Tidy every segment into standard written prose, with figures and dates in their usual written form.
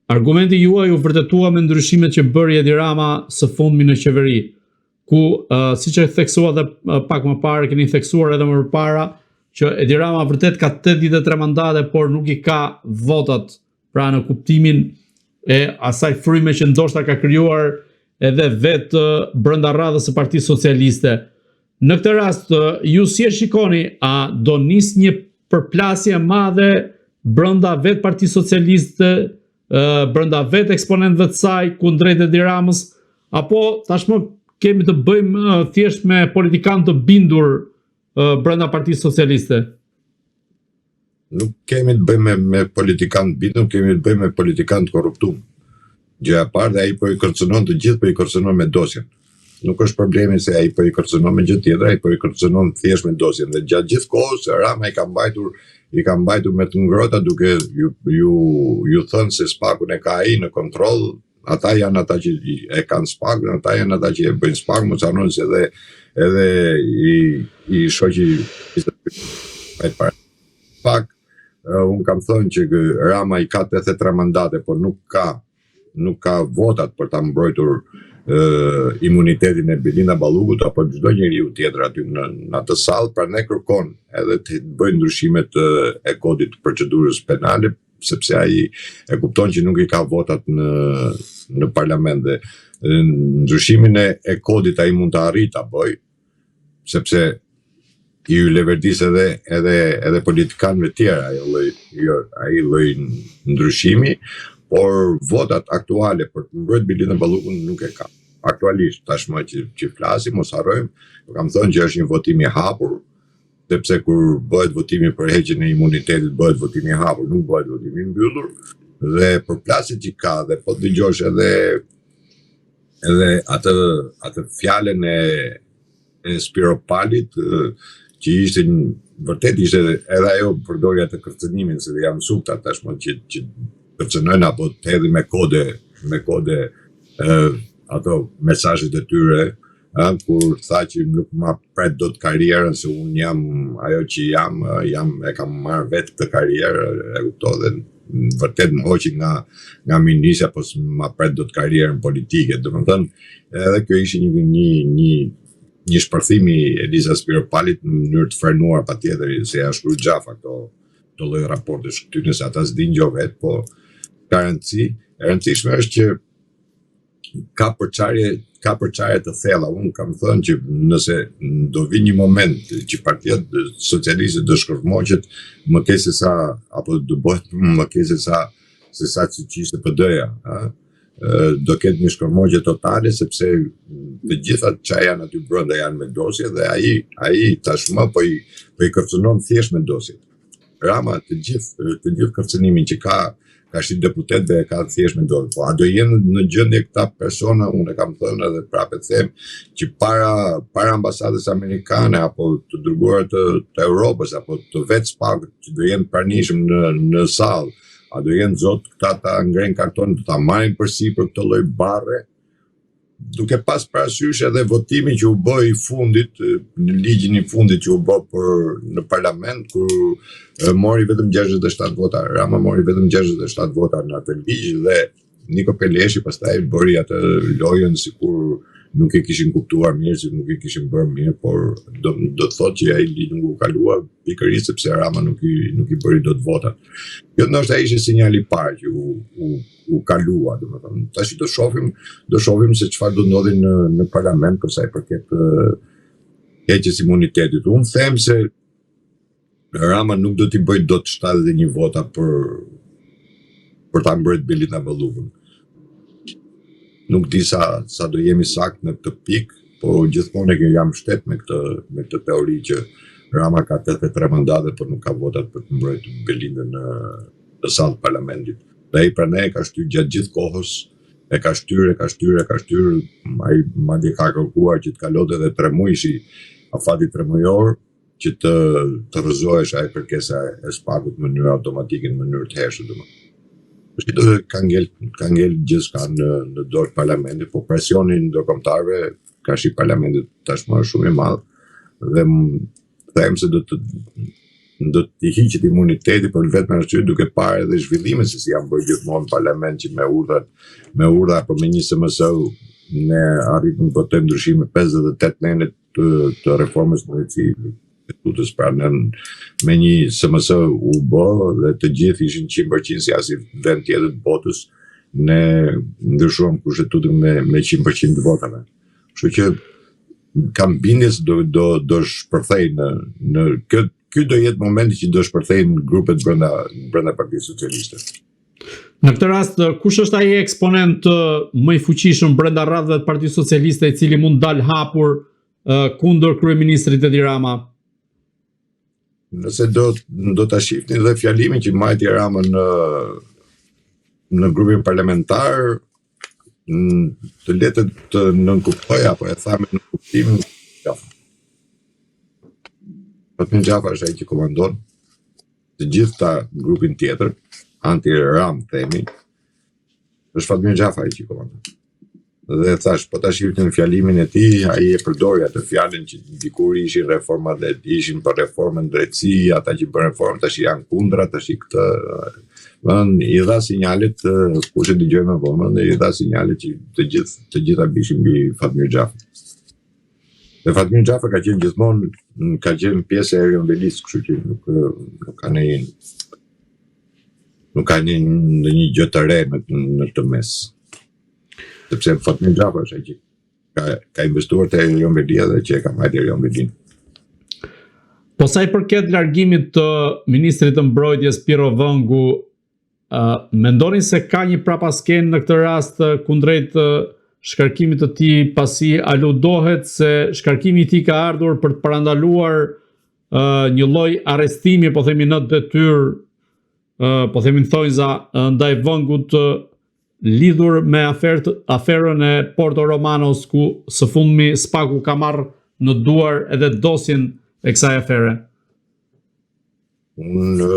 argumenti juaj u vërtetua me ndryshimet që bëri Edi Rama së fundmi në qeveri, ku siç e theksua dhe pak më parë, keni theksuar edhe më parë që Edi Rama vërtet ka 83 mandate, por nuk i ka votat, pra në kuptimin e asaj fryme që ndoshta ka krijuar edhe vetë brenda radhës së Partisë Socialiste. Në këtë rast, ju si e shikoni, a do nis një përplasje e madhe brenda vetë Partisë Socialiste, brenda vetë eksponentëve të saj kundrejt Edi Ramës, apo tashmë kemi të bëjmë thjesht me politikanë të bindur brenda Partisë Socialiste? Nuk kemi të bëjmë me politikanë të bindur, kemi të bëjmë me politikanë të korruptuar. Gjëja e parë, dhe ai po i kërcënon të gjithë, po i kërcënon me dosjen. Nuk është problemi se ai po i kërcënon me gjë tjetër, ai po i kërcënon thjesht me dosjen. Dhe gjatë gjithë kohës Rama i ka mbajtur me të ngrohta, duke ju thënë se spakun e ka ai në kontroll. Ata janë ata që e kanë spakun, ata janë ata që e bëjnë spakun, mos harroni se edhe i shoqi pak, unë kam thënë që Rama i ka 83 mandate, por nuk ka votat për ta mbrojtur imunitetin e Belinda Ballukut apo çdo njeriu tjetër aty në atë sallë, pra ne kërkon edhe të bëjnë ndryshimet e kodit të procedurës penale, sepse ai e kupton që nuk i ka votat në parlament, dhe ndryshimin e kodit ai mund të arrijë ta bëj, sepse i leverdis edhe politikanëve tjerë ai lloj ndryshimi, por votat aktuale për të mbrojtur Belinda Ballukun nuk e ka. Aktualisht, tashmë që flasim, mos harrojmë, kam thënë që është një votim i hapur, sepse kur bëhet votimi për heqjen e imunitetit, bëhet votimi i hapur, nuk bëhet votimi i mbyllur, dhe përplasjet që ka, dhe po dëgjosh edhe atë fjalën e Spiropalit, që ishte vërtet ishte edhe ajo përdori atë kërcënimin, se jam sukta tashmë që kërcënojnë apo të hedhin me kode ato mesazhet e tyre, kur tha që nuk ma pret do të karrierën, se unë jam ajo që jam e kam marrë vetë këtë karrierë, e kuptoj, dhe vërtet më hoqi nga ministja, apo ma pret do të karrierën politike. Domethënë, edhe kjo ishte një shpërthim i Eliza Spiropalit në mënyrë të frenuar patjetër, se ja shkruaj gjafa këto lloj raportesh këty, nëse ata s'dinë gjë vet, po ka rëndësi. E rëndësishme është që ka përçarje të thella. Unë kam thënë që nëse do vi një moment që Partia Socialiste do shkërmoqet më ke se sa, apo do bëhet më ke se sa që ishte PD-ja, do ketë një shkërmoqje totale, sepse të gjitha që janë aty brenda janë me dosje, dhe ai tashmë po i kërcënon thjesht me dosje. Rama të gjithë kërcënimin që ka shi deputet dhe ka thjesht me dosje. Po a do jenë në gjendje këta persona, unë e kam thënë edhe prapë them, që para ambasadës amerikane apo të dërguar të Europës apo të vetë spakët që do jenë pranishëm në sallë, a do jenë zotë këta ta ngrenë karton të ta marrin përsi për këtë lloj barre, duke pas parasysh edhe votimin që u bë i fundit, në ligjin i fundit që u bë në parlament, kur mori vetëm 67 vota, Rama mori vetëm 67 vota në atë ligj, dhe Niko Peleshi pastaj bëri atë lojën sikur nuk e kishin kuptuar mirë, si nuk e kishin bërë mirë, por do të thotë që ai ligj nuk u kalua pikërisht sepse Rama nuk i bëri dot votat. Kjo ndoshta ishte sinjali i parë që u kalua, domethënë. Tash do shohim se çfarë do ndodhi në parlament për sa i përket heqjes imunitetit. Unë them se Rama nuk do t'i bëj dot 71 vota për ta mbrojtur Belinda Ballukun. Nuk di sa do jemi sakt në këtë pikë, po gjithmonë jam shtet me këtë teori që Rama ka 83 mandate, por nuk ka votat për të mbrojtur Belindën në sallë të parlamentit. Dhe ai pranoi ka shtyr gjatë gjithë kohës, e ka shtyr, ai madje ka kërkuar që të kalote edhe 3 muaj si afati 3 muajor, që të rrëzohesh ai kërkesa e spakut në mënyrë automatike, në mënyrë të hershme, domethënë. Ka ngel gjithçka në dorë parlamentit, po presioni ndërkombëtarëve ka shi parlamentit tashmë shumë i madh, dhe them se do të hiqet imuniteti për vetëm arsye duke parë edhe zhvillimet se si janë bërë gjithmonë në parlament që me urdhra apo me një SMSU ne arritëm të votojmë ndryshime 58 nene të reformës në drejtësi pra me një SMS u bë dhe të gjithë ishin 100% si as vend tjetër të botës ne ndryshuam kushtetutën me 100% të votave. Kështu që kam bindjes do shpërthej në ky do jetë momenti që do shpërthejnë grupet brenda Partisë Socialiste. Në këtë rast, kush është ai eksponent më i fuqishëm brenda radhëve të Partisë Socialiste i cili mund dal hapur kundër kryeministrit Edi Rama? Nëse do ta shihni dhe fjalimin që majti Rama në grupin parlamentar, të letë të nënkuptoj apo e thamë në kuptimin Fatmir Xhafa është ai që komandon të gjitha grupin tjetër, anti-Ram themi, është Fatmir Xhafa ai që komandon. Dhe thash, po ta shihni në fjalimin e tij, ai e përdori atë fjalën që dikur ishin reformat dhe ishin për reformën drejtësi, ata që bën reformë tash janë kundra, tash këtë i dha sinjalet, kush e dëgjoi më vonë, i dha sinjalet që të gjitha bishin mbi Fatmir Xhafa. Dhe Fatmir Xhafa ka qenë gjithmonë pjesë e Erion Velis, kështu që nuk ka një gjë të re në të mes. Sepse Fatmir Xhafa është ai që ka investuar te Erion Velia dhe që e ka marrë Erion Velin. Po sa i përket largimit të ministrit të mbrojtjes Piro Vëngu, mendonin se ka një prapaskenë në këtë rast kundrejt shkarkimit të tij pasi aludohet se shkarkimi i tij ka ardhur për të parandaluar një lloj arrestimi, po themi në detyrë, po themi në thonjza ndaj Vëngut lidhur me aferën e Porto Romanos ku së fundmi Spaku ka marrë në duar edhe dosjen e kësaj afere. Unë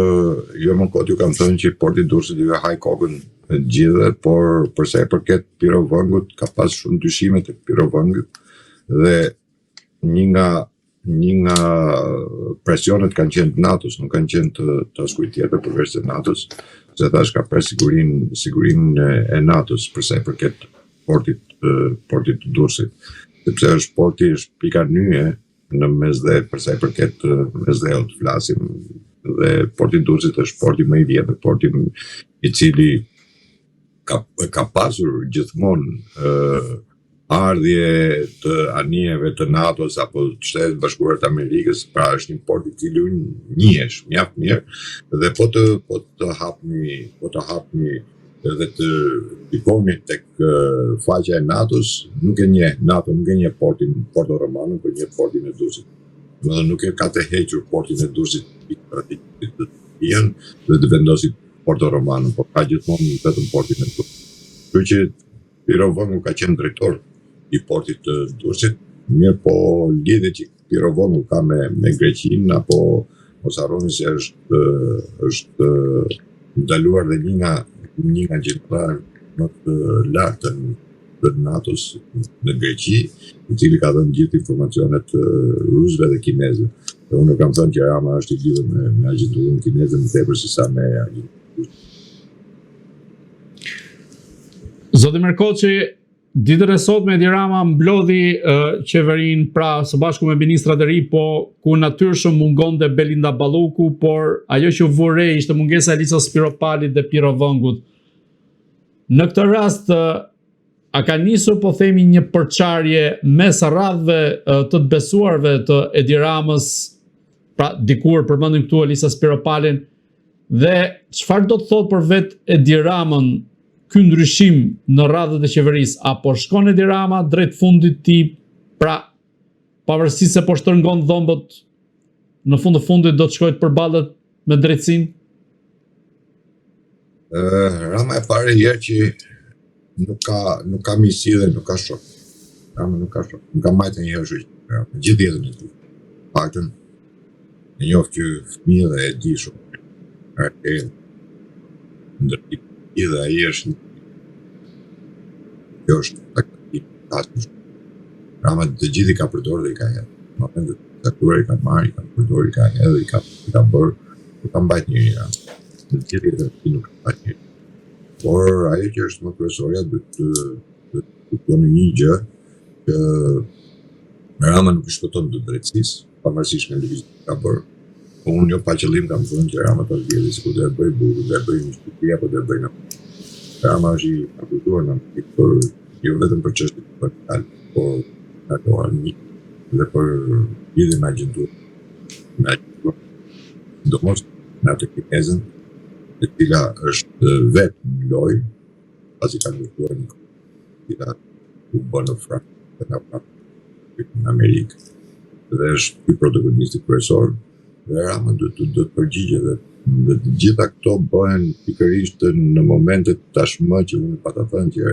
jo më kot ju kam thënë që Porti Durrësit i ka haj kokën e gjithë, por përsa e përket Piro Vëngut, ka pas shumë dyshime të Piro Vëngut dhe një nga presionet kanë qenë të NATO-s, nuk kanë qenë të askujt tjetër përveç të NATO-s, se thash ka pres sigurinë e NATO-s përsa e përket portit të Durrësit, sepse është porti është pika nyje në mesdhe përsa e përket mesdheut flasim, dhe porti i Durrësit është porti më i vjetër, porti i cili ka pasur gjithmonë ardhje të anijeve të NATO-s apo të Shtetit Bashkuar të Amerikës, pra është një port i cili njihesh mjaft mirë dhe po të hapni dhe të shikoni tek faqja e NATO-s, nuk e njeh NATO, nuk e njeh Porto Romano, por njeh portin e Durrësit. Nuk e ka të hequr portin e Durrësit dhe të vendosit Porto Romano, por ka gjithmonë vetëm portin e Durrësit. Kështu që Piro Vëngu ka qenë drejtor i portit të Durrësit, mirë po lidhje që Piro Vëngu ka me Greqinë, apo mos harroni se është ndaluar dhe një nga gjenetarët më të lartë të NATO-s në Greqi, i cili ka dhënë gjithë informacionet rusëve dhe kinezëve. Dhe unë kam thënë që Rama është i lidhur me agjenturën kineze më tepër se sa me agjenturën. Zoti Merkoçi, ditën e sotme Edi Rama mblodhi qeverinë, pra së bashku me ministrat e ri, po ku natyrshëm mungonte Belinda Balluku, por ajo që u vë re ishte mungesa e Elisës Spiropalit dhe Piro Vëngut. Në këtë rast, a ka nisur, po themi, një përçarje mes radhëve të besuarve të Edi Ramës, pra dikur përmendim këtu Elisa Spiropalin, dhe çfarë do të thotë për vetë Edi Ramën ky ndryshim në radhët e qeverisë, apo shkon Edi Rama drejt fundit tij, pra pavarësisht se po shtrëngon dhëmbët, në fund të fundit do të shkojë të përballet me drejtsinë? Rama e pare herë që nuk ka misi dhe nuk ka shok. Rama nuk ka shok. Nuk ka majtë një herë shok. Gjithë jetën e tij. Paktën e njoh që fëmijë dhe e di shumë. Ndërtimi i dhe ai është kjo është taktik. Rama të gjithë i ka përdorur dhe i ka hedhur. Aktuar i ka marrë, i ka përdor, i ka edhe i ka bërë, i ka mbajt njëri. Në tjetër i nuk ka mbajt njëri. Por ajo që është më kryesorja duhet të një gjë që Rama nuk i shpëton të drejtësisë, pavarësisht nga lëvizjet që ka bërë. Po unë jo pa qëllim kam thënë që Rama ta vjedhë, sikur do e bëj bukur, do e bëj në shtëpi apo do e bëj në. Rama është i akuzuar në për jo vetëm për çështje politike, por ato ani dhe për lidhje me agjenturë. Domos në atë krizën e cila është vetë në lojë, pasi ka ndërtuar një cila u bën në Frankfurt në Amerikë. Dhe është i protagonisti kryesor, dhe Rama duhet të përgjigjet dhe të gjitha këto bëhen pikërisht në momentet tashmë që unë pata thënë që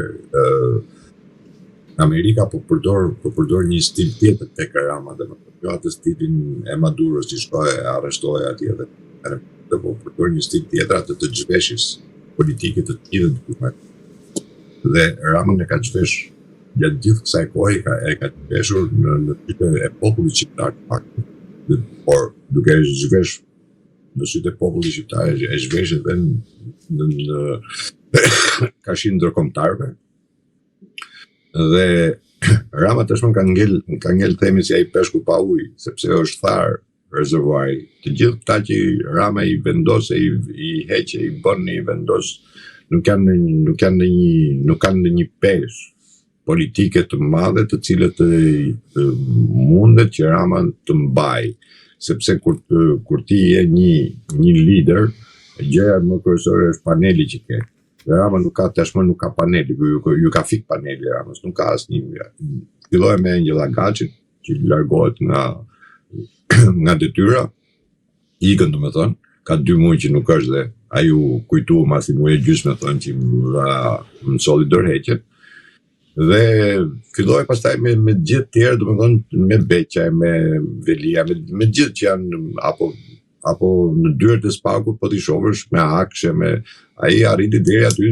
Amerika po përdor një stil tjetër tek Rama, jo atë stilin e Maduros që shkoi e arrestoi atje dhe po përdor një stil tjetër atë të zhveshjes politike të tillë dhe Rama ne ka zhvesh gjatë gjithë kësaj kohe e ka zhveshur në sytë e popullit shqiptar pak. Por duke zhvesh në sytë e popullit shqiptar e zhvesh edhe në kashin ndërkombëtarëve. Dhe Rama tashmë ka ngel themi si ai peshku pa ujë, sepse është tharë rezervuari. Të gjithë këta që Rama i vendos, i heqe, i bën, i vendos, nuk kanë në një peshë politike të madhe të cilët mundet që Rama të mbaj, sepse kur ti je një lider, gjëja më kryesore është paneli që ke. Rama tashmë nuk ka paneli, ju ka fik paneli Ramës, nuk ka asnjë. Filloi me Angela Gaçin, që largohet nga detyra, ikën domethënë, ka 2 muaj që nuk është dhe ai u kujtu masi muaj e gjysmë thonë që më solli dorëheqje. Dhe filloi pastaj me gjithë tjerë, domethënë me Beqaj, me Velia, me gjithë që janë apo në dyert e Spakut, po t'i shohësh me Akshe, ai arriti deri aty,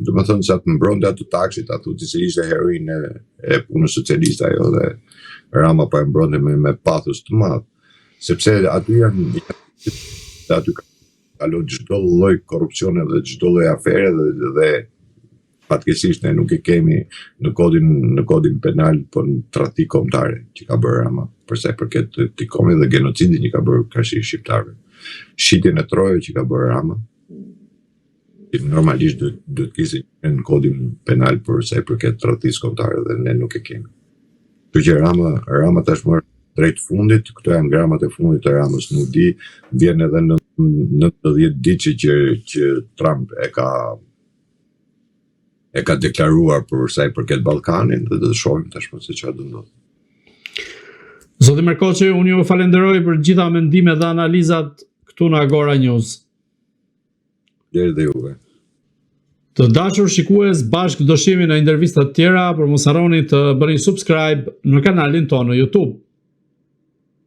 domethënë sa të mbronte atë taksit, thotë se ishte heroinë e punës socialiste ajo dhe Rama po e mbronte me pathos të madh, sepse aty aty kalon çdo lloj korrupsione dhe çdo lloj afere dhe fatkeqësisht ne nuk e kemi në kodin penal, po në tradhti kombëtare që ka bërë Rama, për sa i përket tikomit dhe genocidit që ka bërë krashi shqiptarëve. Shitjen e Trojës që ka bërë Rama, normalisht duhet kishte në kodin penal për sa i përket tradhtisë kombëtare dhe ne nuk e kemi. Kështu që Rama tashmë drejt fundit, këto janë gramat e fundit të Ramës, nuk di, vjen edhe në 90 ditë që Trump e ka deklaruar për sa i përket Ballkanin dhe do të shohim tashmë se çfarë do ndodhë. Zoti Merkoçi, unë ju falenderoj për gjitha mendimet dhe analizat këtu në Agora News. Deri dhe juve. Të dashur shikues, bashkë do shihemi në intervista të tjera, por mos harroni të bëni subscribe në kanalin tonë në YouTube.